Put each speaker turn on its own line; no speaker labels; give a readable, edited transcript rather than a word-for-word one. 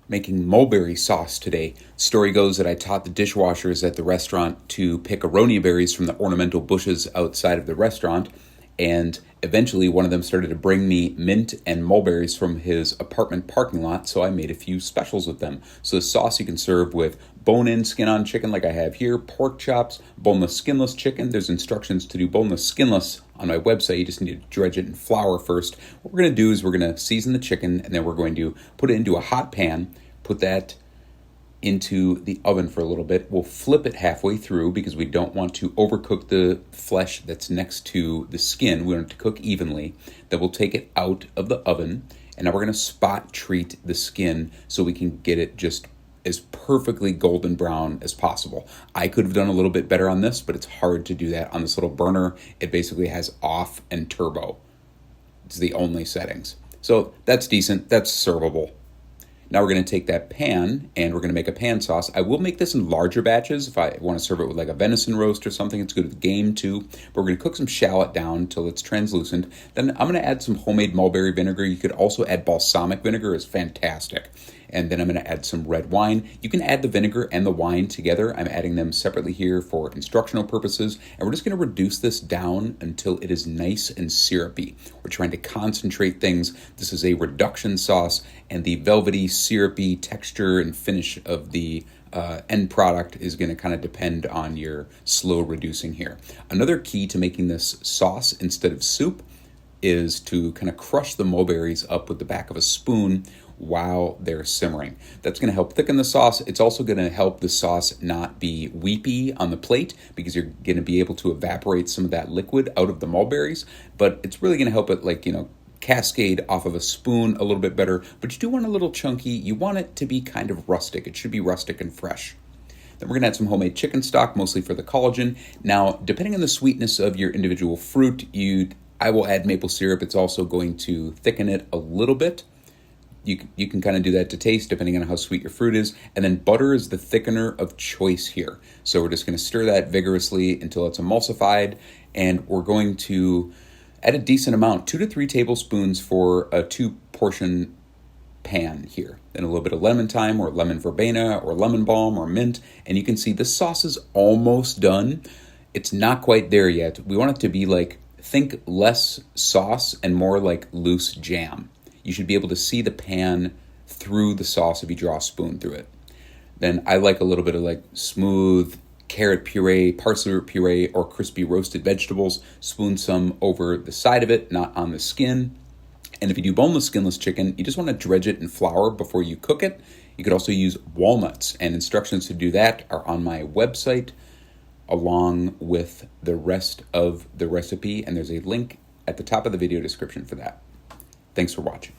Making mulberry sauce today. Story goes that I taught the dishwashers at the restaurant to pick aronia berries from the ornamental bushes outside of the restaurant, and eventually one of them started to bring me mint and mulberries from his apartment parking lot, so I made a few specials with them. So the sauce you can serve with bone-in, skin-on chicken like I have here, pork chops, boneless, skinless chicken. There's instructions to do boneless, skinless on my website. You just need to dredge it in flour first. What we're going to do is we're going to season the chicken, and then we're going to put it into a hot pan, put that into the oven for a little bit. We'll flip it halfway through because we don't want to overcook the flesh that's next to the skin. We want it to cook evenly. Then we'll take it out of the oven, and now we're going to spot treat the skin so we can get it just as perfectly golden brown as possible. I could have done a little bit better on this, but it's hard to do that on this little burner. It basically has off and turbo. It's the only settings. So that's decent. That's servable. Now we're going to take that pan and we're going to make a pan sauce. I will make this in larger batches. If I want to serve it with like a venison roast or something, it's good with game too. But we're going to cook some shallot down until it's translucent. Then I'm going to add some homemade mulberry vinegar. You could also add balsamic vinegar. It's fantastic. And then I'm going to add some red wine. You can add the vinegar and the wine together. I'm adding them separately here for instructional purposes. And we're just going to reduce this down until it is nice and syrupy. We're trying to concentrate things. This is a reduction sauce, and the velvety, syrupy texture and finish of the end product is going to kind of depend on your slow reducing here. Another key to making this sauce instead of soup is to kind of crush the mulberries up with the back of a spoon while they're simmering. That's going to help thicken the sauce. It's also going to help the sauce not be weepy on the plate because you're going to be able to evaporate some of that liquid out of the mulberries, but it's really going to help it cascade off of a spoon a little bit better. But you do want a little chunky. You want it to be kind of rustic. It should be rustic and fresh. Then we're going to add some homemade chicken stock, mostly for the collagen. Now, depending on the sweetness of your individual fruit, I will add maple syrup. It's also going to thicken it a little bit. You can kind of do that to taste depending on how sweet your fruit is. And then butter is the thickener of choice here. So we're just going to stir that vigorously until it's emulsified. And we're going to add a decent amount, 2 to 3 tablespoons for a 2-portion pan here. Then a little bit of lemon thyme or lemon verbena or lemon balm or mint. And you can see the sauce is almost done. It's not quite there yet. We want it to be think less sauce and more like loose jam. You should be able to see the pan through the sauce if you draw a spoon through it. Then I like a little bit of smooth carrot puree, parsley root puree, or crispy roasted vegetables. Spoon some over the side of it, not on the skin. And if you do boneless, skinless chicken, you just want to dredge it in flour before you cook it. You could also use walnuts, and instructions to do that are on my website along with the rest of the recipe, and there's a link at the top of the video description for that. Thanks for watching.